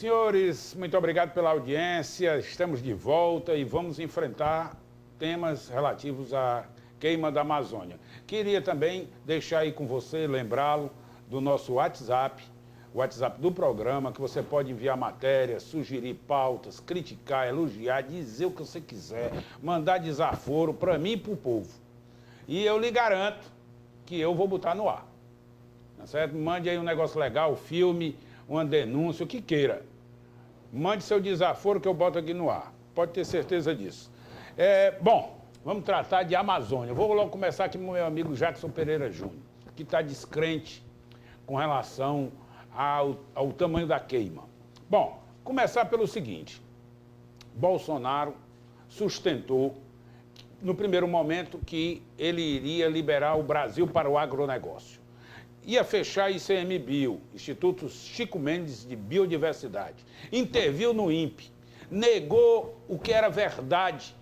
Senhores, muito obrigado pela audiência. Estamos de volta e vamos enfrentar temas relativos à queima da Amazônia. Queria também deixar aí com você, lembrá-lo do nosso WhatsApp, o WhatsApp do programa, que você pode enviar matérias, sugerir pautas, criticar, elogiar, dizer o que você quiser, mandar desaforo para mim e para o povo. E eu lhe garanto que eu vou botar no ar. Tá certo? Mande aí um negócio legal, filme, uma denúncia, o que queira. Mande seu desaforo que eu boto aqui no ar. Pode ter certeza disso. Bom, vamos tratar de Amazônia. Vou logo começar aqui com o meu amigo Jackson Pereira Júnior, que está descrente com relação ao tamanho da queima. Bom, começar pelo seguinte. Bolsonaro sustentou, no primeiro momento, que ele iria liberar o Brasil para o agronegócio. Ia fechar ICMBio, Instituto Chico Mendes de Biodiversidade. Interviu no INPE, negou o que era verdade,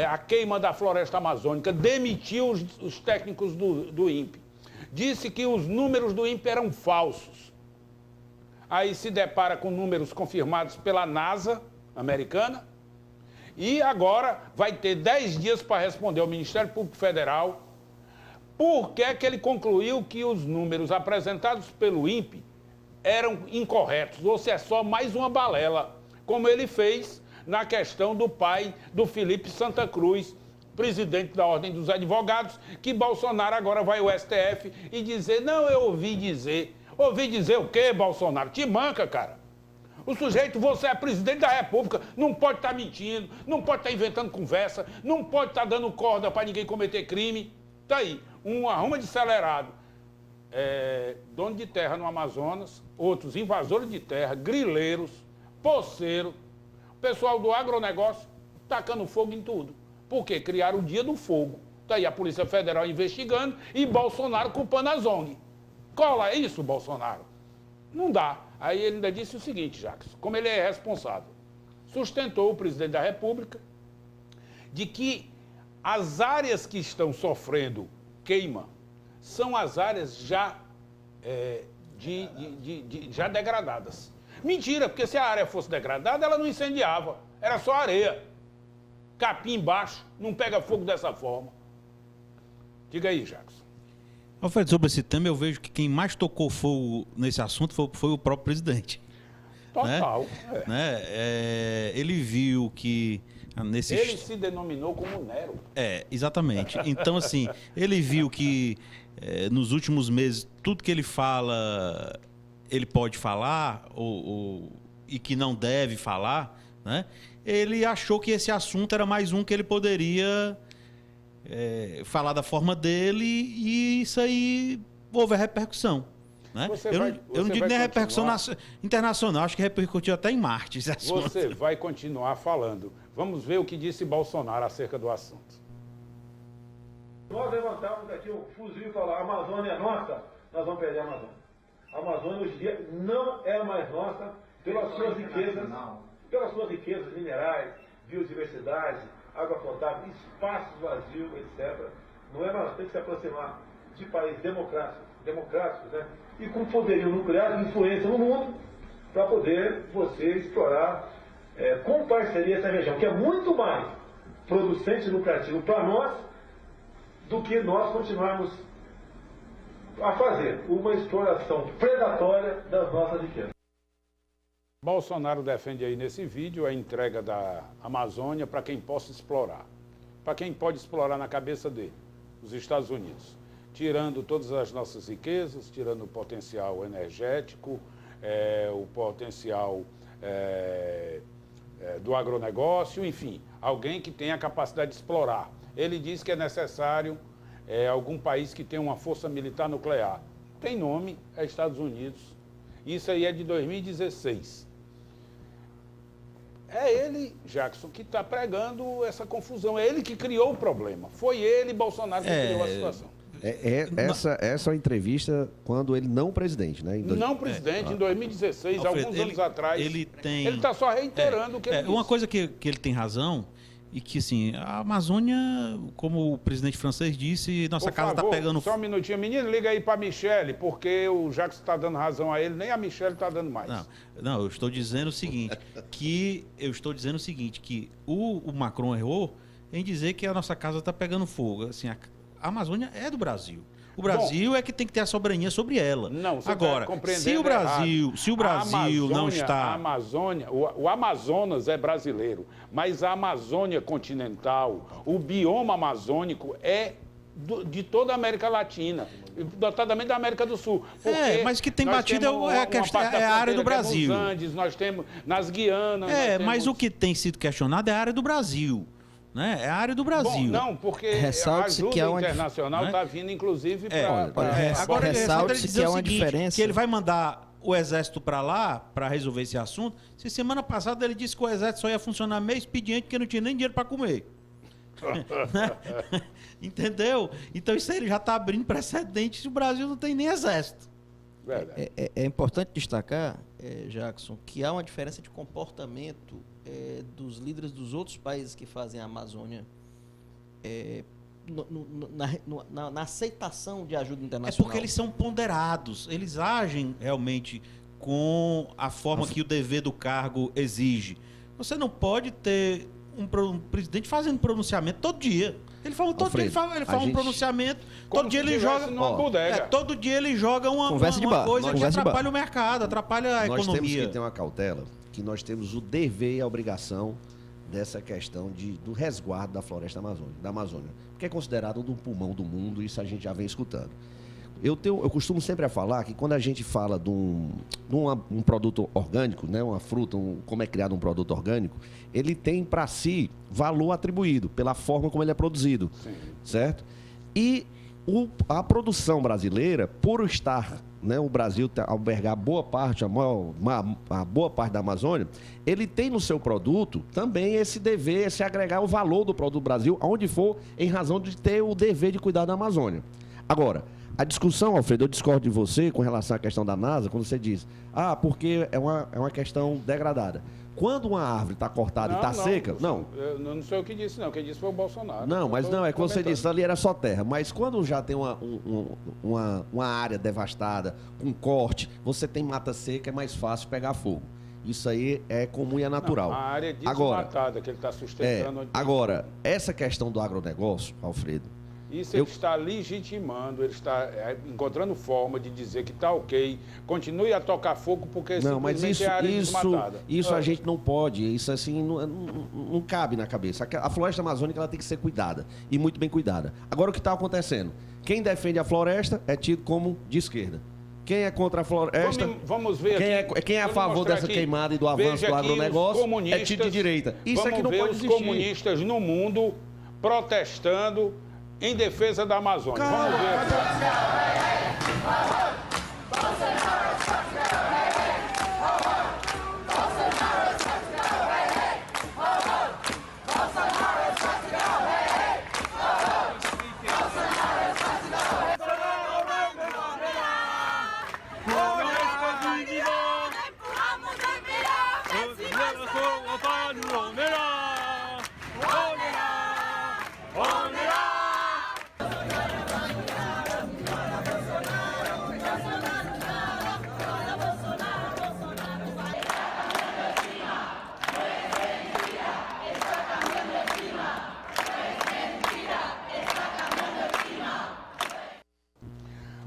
a queima da floresta amazônica, demitiu os técnicos do INPE. Disse que os números do INPE eram falsos. Aí se depara com números confirmados pela NASA americana e agora vai ter 10 dias para responder ao Ministério Público Federal por que ele concluiu que os números apresentados pelo INPE eram incorretos, ou se é só mais uma balela, como ele fez na questão do pai do Felipe Santa Cruz, presidente da Ordem dos Advogados, que Bolsonaro agora vai ao STF e dizer, não, eu ouvi dizer. Ouvi dizer o quê, Bolsonaro? Te manca, cara. O sujeito, você é presidente da República, não pode estar mentindo, não pode estar inventando conversa, não pode estar dando corda para ninguém cometer crime. Tá aí, um arruma de acelerado, dono de terra no Amazonas, outros invasores de terra, grileiros, poceiros, pessoal do agronegócio, tacando fogo em tudo. Por quê? Criaram o Dia do Fogo. Tá aí a Polícia Federal investigando e Bolsonaro culpando a ZONG. Cola isso, Bolsonaro? Não dá. Aí ele ainda disse o seguinte, Jackson, como ele é responsável, sustentou o presidente da República de que as áreas que estão sofrendo queima são as áreas já, já degradadas. Mentira, porque se a área fosse degradada, ela não incendiava. Era só areia. Capim embaixo, não pega fogo dessa forma. Diga aí, Jackson. Alfredo, sobre esse tema, eu vejo que quem mais tocou fogo nesse assunto foi o próprio presidente. Total. Né? Ele viu que... Ele se denominou como Nero. Exatamente. Então, assim, ele viu que nos últimos meses, tudo que ele fala, ele pode falar e que não deve falar, né? Ele achou que esse assunto era mais um que ele poderia falar da forma dele e isso aí houve a repercussão. Né? Eu não digo nem a repercussão internacional, acho que repercutiu até em Marte esse assunto. Você vai continuar falando. Vamos ver o que disse Bolsonaro acerca do assunto. Nós levantamos aqui o fuzil e falar, a Amazônia é nossa, nós vamos perder a Amazônia. A Amazônia hoje em dia não é mais nossa pelas suas riquezas minerais, biodiversidade, água potável, espaços vazios, etc. Não é mais, tem que se aproximar de países democráticos, né? E com poderio nuclear, influência no mundo, para poder você explorar com parceria essa região, que é muito mais producente e lucrativo para nós do que nós continuarmos a fazer uma exploração predatória das nossas riquezas. Bolsonaro defende aí nesse vídeo a entrega da Amazônia para quem possa explorar. Para quem pode explorar na cabeça dele, os Estados Unidos. Tirando todas as nossas riquezas, tirando o potencial energético, o potencial do agronegócio, enfim, alguém que tenha a capacidade de explorar. Ele diz que é necessário algum país que tenha uma força militar nuclear. Tem nome, é Estados Unidos. Isso aí é de 2016. É ele, Jackson, que está pregando essa confusão. É ele que criou o problema. Foi ele, Bolsonaro, que criou a situação. Essa é a entrevista quando ele não presidente, né? Não presidente, em 2016, Alfredo, alguns anos atrás. Ele está só reiterando o que ele disse. Uma coisa que ele tem razão e que, assim, a Amazônia, como o presidente francês disse, nossa Por casa está favor, pegando só um minutinho. Menino, liga aí para Michele, porque o Jacques está dando razão a ele, nem a Michele está dando mais. Não, eu estou dizendo o seguinte, que o Macron errou em dizer que a nossa casa está pegando fogo. Assim, a Amazônia é do Brasil. O Brasil é que tem que ter a soberania sobre ela. Não, você agora, tá compreendendo se o Brasil não está... A Amazônia, o Amazonas é brasileiro, mas a Amazônia continental, o bioma amazônico é de toda a América Latina, notadamente da América do Sul. Mas que tem nós batida temos é a área do Brasil. Nos Andes, nós temos nas Guianas. Mas o que tem sido questionado é a área do Brasil. Né? É a área do Brasil. Bom, não, porque a Ressalte-se ajuda que é internacional está vindo, inclusive, para... Agora, ressalte-se que é uma diferença. Que ele vai mandar o exército para lá para resolver esse assunto. Se semana passada ele disse que o exército só ia funcionar meio expediente porque não tinha nem dinheiro para comer. Entendeu? Então isso aí ele já está abrindo precedente se o Brasil não tem nem exército. É importante destacar, Jackson, que há uma diferença de comportamento dos líderes dos outros países que fazem a Amazônia na aceitação de ajuda internacional. É porque eles são ponderados, eles agem realmente com a forma que o dever do cargo exige. Você não pode ter um presidente fazendo pronunciamento todo dia. Ele fala todo dia, ele fala um pronunciamento, todo dia ele joga numa bodega. todo dia ele joga uma Conversa de bar, coisa que conversa de bar. atrapalha o mercado, atrapalha a Nós temos economia. que ter uma cautela, que nós temos o dever e a obrigação dessa questão do resguardo da floresta da Amazônia, porque é considerado um pulmão do mundo, isso a gente já vem escutando. Eu costumo sempre a falar que quando a gente fala de um produto orgânico, né, uma fruta, como é criado um produto orgânico, ele tem para si valor atribuído pela forma como ele é produzido, sim, certo? E a produção brasileira, por estar, né, o Brasil albergar boa parte da Amazônia, ele tem no seu produto também esse dever, esse agregar o valor do produto do Brasil, aonde for, em razão de ter o dever de cuidar da Amazônia. Agora, a discussão, Alfredo, eu discordo de você com relação à questão da NASA, quando você diz, porque é uma questão degradada. Quando uma árvore está cortada e está seca... Não, eu não sei o que disse, não. Quem disse foi o Bolsonaro. Não, mas não, é quando você disse, ali era só terra. Mas quando já tem uma área devastada, com corte, você tem mata seca, é mais fácil pegar fogo. Isso aí é comum e é natural. Não, a área desmatada que ele está sustentando... Agora, essa questão do agronegócio, Alfredo... Isso ele está legitimando, ele está encontrando forma de dizer que está ok, continue a tocar fogo porque simplesmente é área desmatada. Isso a gente não pode, isso assim não cabe na cabeça. A floresta amazônica ela tem que ser cuidada, e muito bem cuidada. Agora o que está acontecendo? Quem defende a floresta é tido como de esquerda. Quem é contra a floresta... Vamos ver quem é a favor dessa queimada e do avanço do agronegócio é tido de direita. Isso é que não pode existir. Vamos ver os comunistas no mundo protestando em defesa da Amazônia. Vamos ver.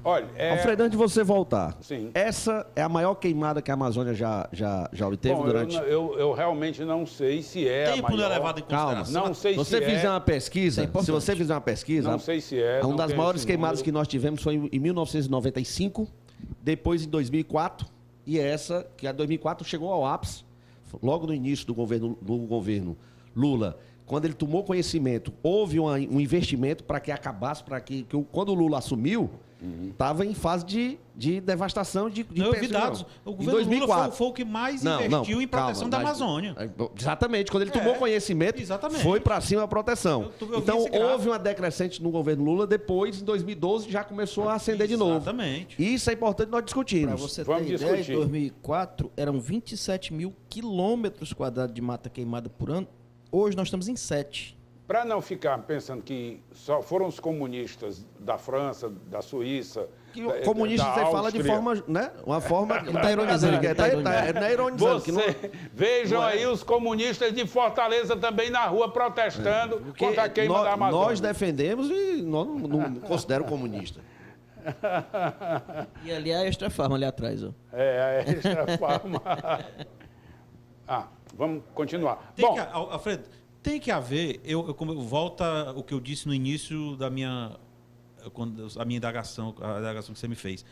Olha, Alfredo, antes de você voltar, sim, essa é a maior queimada que a Amazônia já obteve durante... Eu realmente não sei se é tempo a maior... não é levado em consideração. Não sei se você fizer uma pesquisa, se você fizer uma pesquisa... Não sei se é... Uma das maiores queimadas que nós tivemos foi em 1995, depois em 2004, e essa, que a 2004 chegou ao ápice, logo no início do governo Lula. Quando ele tomou conhecimento, houve um investimento para que acabasse, quando o Lula assumiu, estava em fase de devastação de eu vi dados. O governo Lula foi o que mais investiu em proteção da Amazônia. Exatamente. Quando ele tomou conhecimento, foi para cima a proteção. Então, houve uma decrescente no governo Lula. Depois, em 2012, já começou a acender de novo. Exatamente. Isso é importante nós discutirmos. Para você ter ideia, em 2004, eram 27 mil quilômetros quadrados de mata queimada por ano. Hoje nós estamos em 7. Para não ficar pensando que só foram os comunistas da França, da Suíça, Que o comunista da você fala de Áustria. forma, né? Uma forma. Ele tá ironizando, Não é ironizando. Que não, Vejam não é. aí os comunistas de Fortaleza também na rua protestando porque contra a queima da Amazônia. nós defendemos e nós não considero comunista. E ali é a Extra Farma, ali atrás. Ó. É, a extra farma. Vamos continuar. Tem Bom, Alfredo, tem que haver, volta o que eu disse no início da minha, a minha indagação, a indagação que você me fez.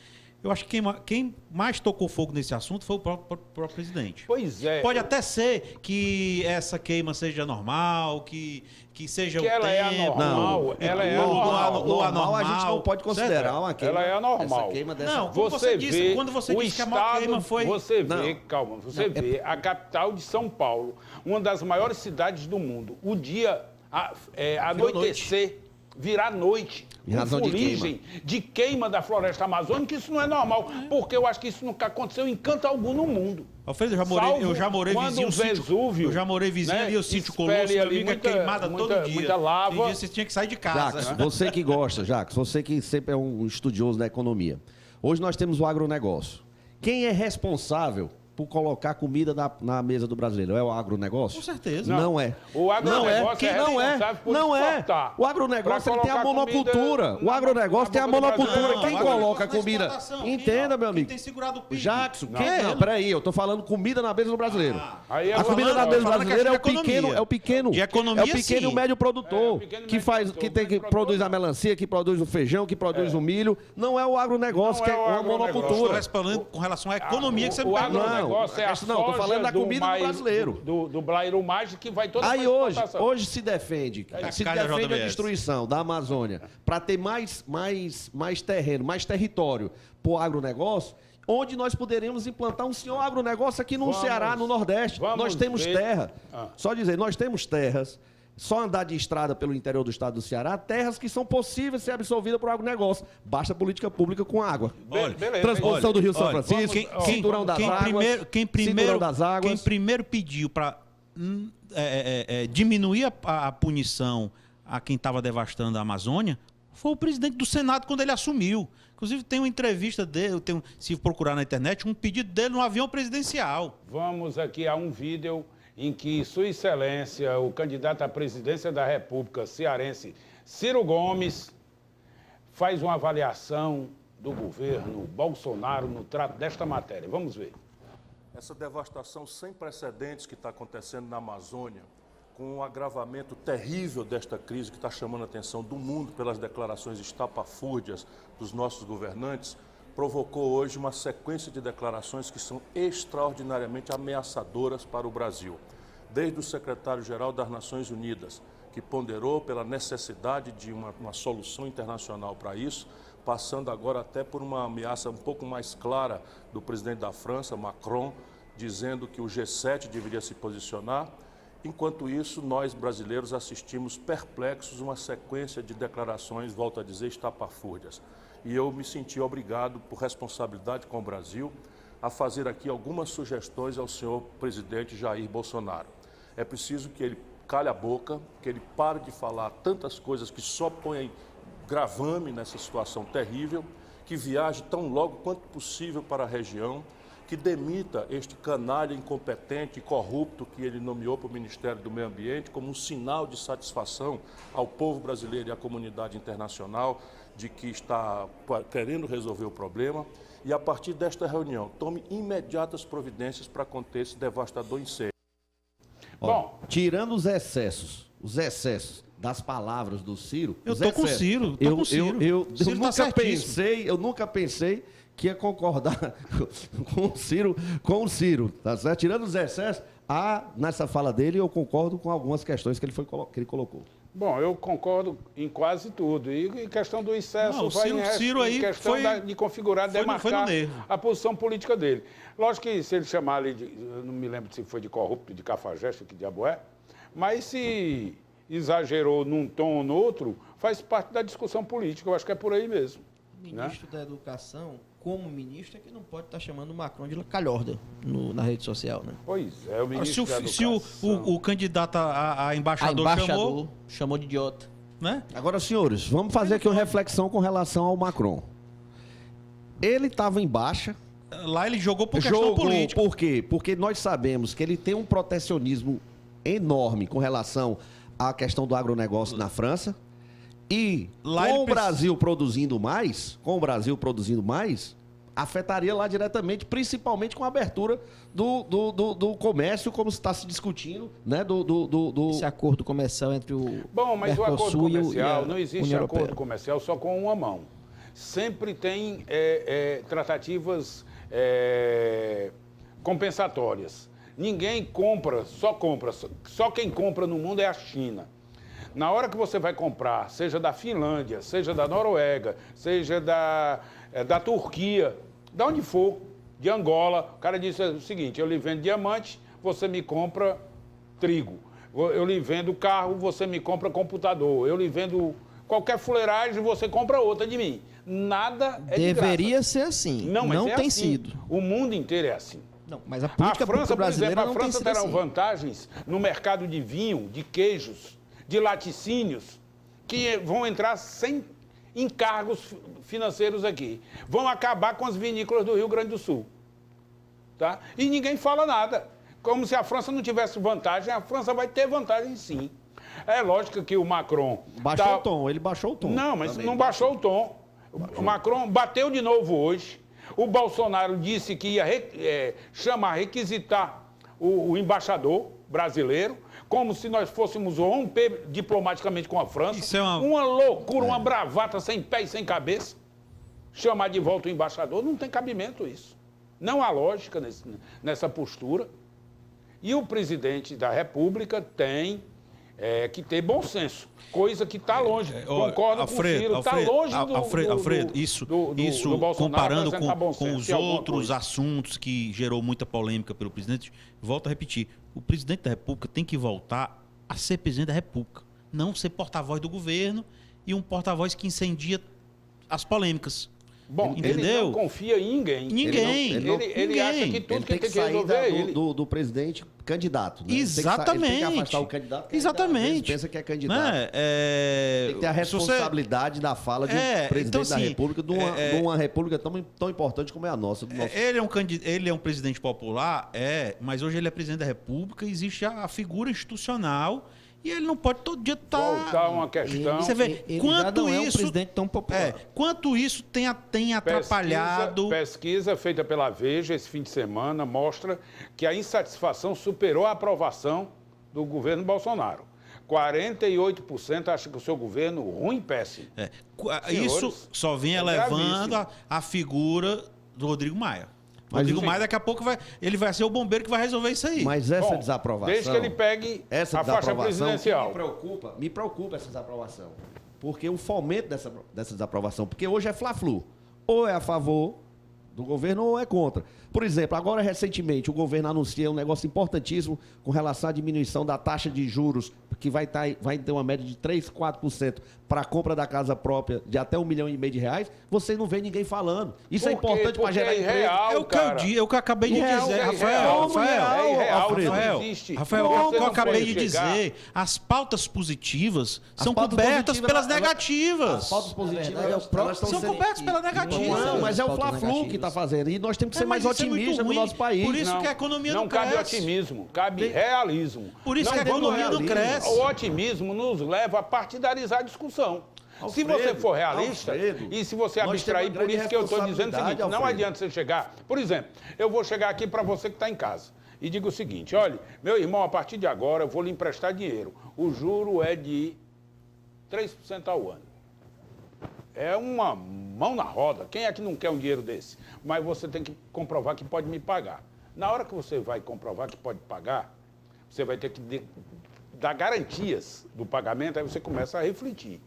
Eu acho que quem mais tocou fogo nesse assunto foi o próprio presidente. pois é. Pode até ser que essa queima seja normal, que seja Que o ela é tempo. anormal, ela é anormal. Ou Normal a gente não anormal, pode considerar certo? uma queima. Ela é anormal. Essa queima dessa. Não, como você disse, quando você o disse que a maior estado, queima foi... Você vê, Não. calma, você vê a capital de São Paulo, uma das maiores cidades do mundo, o dia anoitecer, virar noite, Em razão de fuligem de queima da floresta amazônica, isso não é normal, porque eu acho que isso nunca aconteceu em canto algum no mundo. Alfredo, Salvo eu já morei quando vizinho o ao sítio. Vesúvio, Eu já morei vizinho né, ali, o sítio espere Colosso, meu ali amigo, é muita- queimada muita- todo dia. muita lava. Tem dia você tinha que sair de casa. Jacques, né? você que gosta, Jacques, você que sempre é um estudioso da economia. Hoje nós temos o agronegócio. Quem é responsável por colocar comida na mesa do brasileiro? É o agronegócio? Com certeza. Não é. O agronegócio Quem é não é? responsável por Não é. exportar. O agronegócio Pra ele tem a colocar monocultura. comida O agronegócio tem a na boca do monocultura. brasileiro. Quem Não, coloca agronegócio comida? na exportação. Entenda, meu amigo. Quem tem segurado o PIB? Jackson, Não. quem É não? ele. Peraí, eu tô falando comida na mesa do brasileiro. Aí é A comida na falando- mesa do falando brasileiro é o questão de pequeno, economia. é o pequeno, De economia, é o pequeno e o sim. médio É, produtor o pequeno e que médio faz, produtor, que tem que médio produz a produtor. melancia, que produz o feijão, que produz o milho. Não é o agronegócio, Não que é é o uma agronegócio. Estou monocultura. respondendo com relação à economia que você me O perguntou. agronegócio é a Não, tô soja falando da comida do brasileiro. Do Blairo Mais, que vai toda Aí pra hoje, exportação. hoje se defende a a JBS. destruição da Amazônia para ter mais terreno, mais território para o agronegócio, onde nós poderíamos implantar um senhor agronegócio aqui no Vamos- Ceará, no Nordeste. vamos Nós temos ver- terra. Ah. Só dizer, nós temos terras. Só andar de estrada pelo interior do estado do Ceará, terras que são possíveis de ser absorvidas por agronegócio. Basta política pública com água. Olha, Beleza, Transposição do Rio São olha, Francisco, cinturão das águas, cinturão das águas. Quem primeiro pediu para diminuir a punição a quem estava devastando a Amazônia foi o presidente do Senado quando ele assumiu. Inclusive, tem uma entrevista dele, se procurar na internet, um pedido dele no avião presidencial. Vamos aqui a um vídeo em que Sua Excelência, o candidato à presidência da República cearense, Ciro Gomes, faz uma avaliação do governo Bolsonaro no trato desta matéria. Vamos ver. Essa devastação sem precedentes que está acontecendo na Amazônia, com um agravamento terrível desta crise que está chamando a atenção do mundo pelas declarações estapafúrdias dos nossos governantes, provocou hoje uma sequência de declarações que são extraordinariamente ameaçadoras para o Brasil. Desde o secretário-geral das Nações Unidas, que ponderou pela necessidade de uma solução internacional para isso, passando agora até por uma ameaça um pouco mais clara do presidente da França, Macron, dizendo que o G7 deveria se posicionar. Enquanto isso, nós brasileiros assistimos perplexos uma sequência de declarações, volto a dizer, estapafúrdias. E eu me senti obrigado, por responsabilidade com o Brasil, a fazer aqui algumas sugestões ao senhor presidente Jair Bolsonaro. É preciso que ele calhe a boca, que ele pare de falar tantas coisas que só põem gravame nessa situação terrível, que viaje tão logo quanto possível para a região, que demita este canalha incompetente e corrupto que ele nomeou para o Ministério do Meio Ambiente como um sinal de satisfação ao povo brasileiro e à comunidade internacional de que está querendo resolver o problema e, a partir desta reunião, tome imediatas providências para conter esse devastador incêndio. Bom, Tirando os excessos das palavras do Ciro. Eu os tô com o excessos, Ciro, tô com o Ciro. Eu Ciro tá nunca certíssimo. eu nunca pensei que ia concordar com o Ciro, tá certo? Tirando os excessos, nessa fala dele eu concordo com algumas questões que ele colocou. bom, eu concordo em quase tudo. E em questão do excesso, Não, o vai Ciro aí em questão foi- de configurar, foi no demarcar nervo. a posição política dele. Lógico que se ele chamar ali, eu não me lembro se foi de corrupto, de cafajeste, que diabo é, mas se exagerou num tom ou no outro, faz parte da discussão política. Eu acho que é por aí mesmo. O ministro da Educação como ministro, é que não pode estar chamando o Macron de calhorda na rede social, né? Pois é, o ministro da Se Educação. o candidato a embaixador, chamou de idiota. né? Agora, senhores, vamos fazer aqui uma reflexão com relação ao Macron. Ele estava em baixa. Lá ele jogou por questão política. Por quê? Porque nós sabemos que ele tem um protecionismo enorme com relação à questão do agronegócio na França. E Lá com ele o Brasil produzindo mais, afetaria lá diretamente, principalmente com a abertura do comércio, como está se discutindo, né? Esse acordo comercial entre o Bom, mas o acordo Mercosul e comercial, a não existe União acordo Europeia. comercial só com uma mão. Sempre tem tratativas compensatórias. Ninguém compra, só quem compra no mundo é a China. Na hora que você vai comprar, seja da Finlândia, seja da Noruega, seja da Turquia, de onde for, de Angola, o cara disse o seguinte: eu lhe vendo diamante, você me compra trigo. Eu lhe vendo carro, você me compra computador. Eu lhe vendo qualquer fuleiragem, você compra outra de mim. Nada é de graça. Deveria ser assim. Não, mas é tem assim. sido. O mundo inteiro é assim. Não, mas a A política França, pública por exemplo, brasileira a não tem França sido terá assim. vantagens no mercado de vinho, de queijos, de laticínios, que vão entrar sem encargos financeiros aqui. Vão acabar com as vinícolas do Rio Grande do Sul. Tá? E ninguém fala nada. Como se a França não tivesse vantagem, a França vai ter vantagem sim. É lógico que o Macron... Baixou o tom, ele baixou o tom. Não, mas também. não baixou o tom. O Macron bateu de novo hoje. O Bolsonaro disse que ia requisitar o embaixador brasileiro, como se nós fôssemos romper diplomaticamente com a França. Isso é uma loucura, uma bravata sem pé e sem cabeça. Chamar de volta o embaixador, não tem cabimento isso. Não há lógica nessa postura. E o presidente da República tem que ter bom senso, coisa que está longe. Concordo com o Ciro, está longe Alfredo, isso do Bolsonaro comparando apresentar bom com senso os em alguma outros coisa. assuntos que gerou muita polêmica pelo presidente, volto a repetir, o presidente da República tem que voltar a ser presidente da República, não ser porta-voz do governo e um porta-voz que incendia as polêmicas. Bom, ele entendeu? não confia em ninguém. Ninguém. Ele acha que tudo Ele que tem que tem que sair resolver é ele. do presidente candidato. Né? Exatamente. Ele tem que afastar o candidato. Que Exatamente. Às vezes pensa que é candidato. Né? Tem que ter a responsabilidade da fala de um presidente então, da assim, República, de uma república tão importante como é a nossa. Do nosso... Ele é um presidente popular, mas hoje ele é presidente da República, existe a figura institucional e ele não pode todo dia estar... Voltar uma questão. Você vê Ele quanto já não é um isso presidente tão popular. quanto isso tem atrapalhado. Pesquisa feita pela Veja esse fim de semana mostra que a insatisfação superou a aprovação do governo Bolsonaro. 48% acham que o seu governo ruim e péssimo. Isso Senhores, só vem elevando a figura do Rodrigo Maia. Mas, Rodrigo enfim, Maia, daqui a pouco, ele vai ser o bombeiro que vai resolver isso aí. Mas essa Bom, desaprovação... desde que ele pegue essa a faixa desaprovação presidencial. me preocupa essa desaprovação. Porque o fomento dessa desaprovação, porque hoje é fla-flu. Ou é a favor do governo ou é contra. Por exemplo, agora recentemente o governo anuncia um negócio importantíssimo com relação à diminuição da taxa de juros, que vai ter uma média de 3%, 4% para a compra da casa própria de até R$1,5 milhão. Você não vê ninguém falando. Isso é Por quê? importante para Porque gerar é emprego. irreal, É o que eu cara. disse, é o que eu acabei de Irreal, dizer, é Rafael. irreal, não existe. Rafael, Você o que eu não acabei pode de chegar- dizer, as pautas positivas As são pautas cobertas positivas, pelas elas- negativas. As pautas positivas verdade, é o elas próprio- estão São sendo... cobertas pela negativa. Não, mas é o Pautas fla-flu negativas. que está fazendo. E nós temos que ser mais mas isso é muito otimistas no ruim. nosso país. Por isso Não, que a economia não cabe cresce. otimismo, cabe realismo. Por isso Não que a vamos economia não realismo. cresce. O otimismo nos leva a partidarizar a discussão. Se Alfredo, você for realista Alfredo, e se você nós abstrair, temos uma por grande isso que eu estou dizendo o seguinte, responsabilidade, não Alfredo. adianta você chegar... Por exemplo, eu vou chegar aqui para você que está em casa e digo o seguinte, olha, meu irmão, a partir de agora eu vou lhe emprestar dinheiro. O juro é de 3% ao ano. É uma mão na roda. Quem é que não quer um dinheiro desse? Mas você tem que comprovar que pode me pagar. Na hora que você vai comprovar que pode pagar, você vai ter que dar garantias do pagamento, aí você começa a refletir.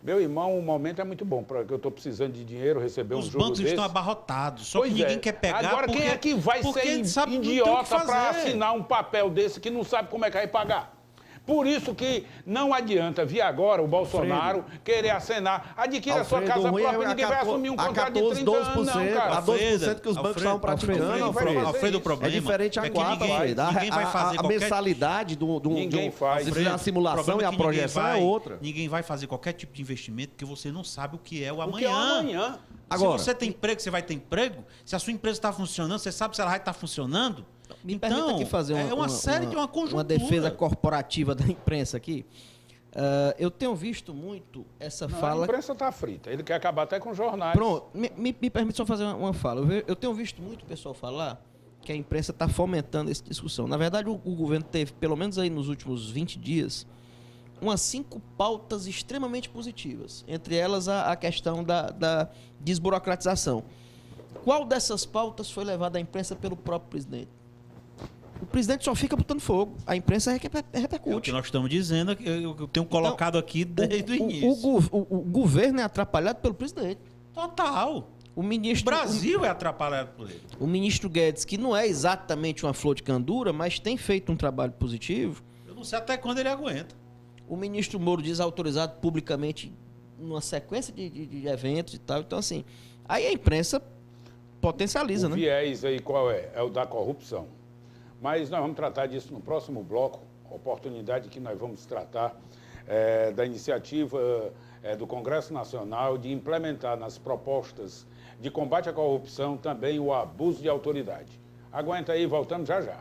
Meu irmão, o momento é muito bom, porque eu estou precisando de dinheiro, receber um Os juro bancos desse. estão abarrotados, só que Pois ninguém é. quer pegar. Agora, quem é que vai porque ser sabe, não tem o que idiota para fazer. assinar um papel desse que não sabe como é que vai pagar? Por isso que não adianta vir agora o Bolsonaro querer acenar. Adquira a sua Alfredo, casa ruim própria, é ninguém vai assumir um contrato de 30 anos, não, cara. A 12% que os bancos estavam praticando, Alfredo, o problema é diferente a é que 4, Alfredo. ninguém vai fazer A mensalidade Ninguém faz. a simulação e a projeção é outra. Ninguém vai fazer qualquer tipo de investimento porque você não sabe o que é o O que é o amanhã. amanhã? Agora, se você tem emprego, você vai ter emprego. Se a sua empresa está funcionando, você sabe se ela vai estar funcionando. Me permita aqui fazer uma série de uma conjuntura. uma defesa corporativa da imprensa aqui. Eu tenho visto muito essa A fala. imprensa está frita. Ele quer acabar até com jornais. Pronto, me permite só fazer uma fala. Eu tenho visto muito o pessoal falar que a imprensa está fomentando essa discussão. Na verdade, o governo teve, pelo menos aí nos últimos 20 dias, umas 5 pautas extremamente positivas. Entre elas, a questão da desburocratização. Qual dessas pautas foi levada à imprensa pelo próprio presidente? O presidente só fica botando fogo. A imprensa É o que repercute. nós estamos dizendo, eu tenho colocado aqui desde o início. O governo é atrapalhado pelo presidente. Total. O O ministro, Brasil é atrapalhado por ele. o ministro Guedes, que não é exatamente uma flor de candura, mas tem feito um trabalho positivo. Eu não sei até quando ele aguenta. O ministro Moro desautorizado publicamente numa sequência de eventos e tal. Então, assim, aí a imprensa potencializa, O né? viés aí qual é? É o da corrupção. Mas nós vamos tratar disso no próximo bloco, oportunidade que nós vamos tratar da iniciativa do Congresso Nacional de implementar nas propostas de combate à corrupção também o abuso de autoridade. Aguenta aí, voltamos já já.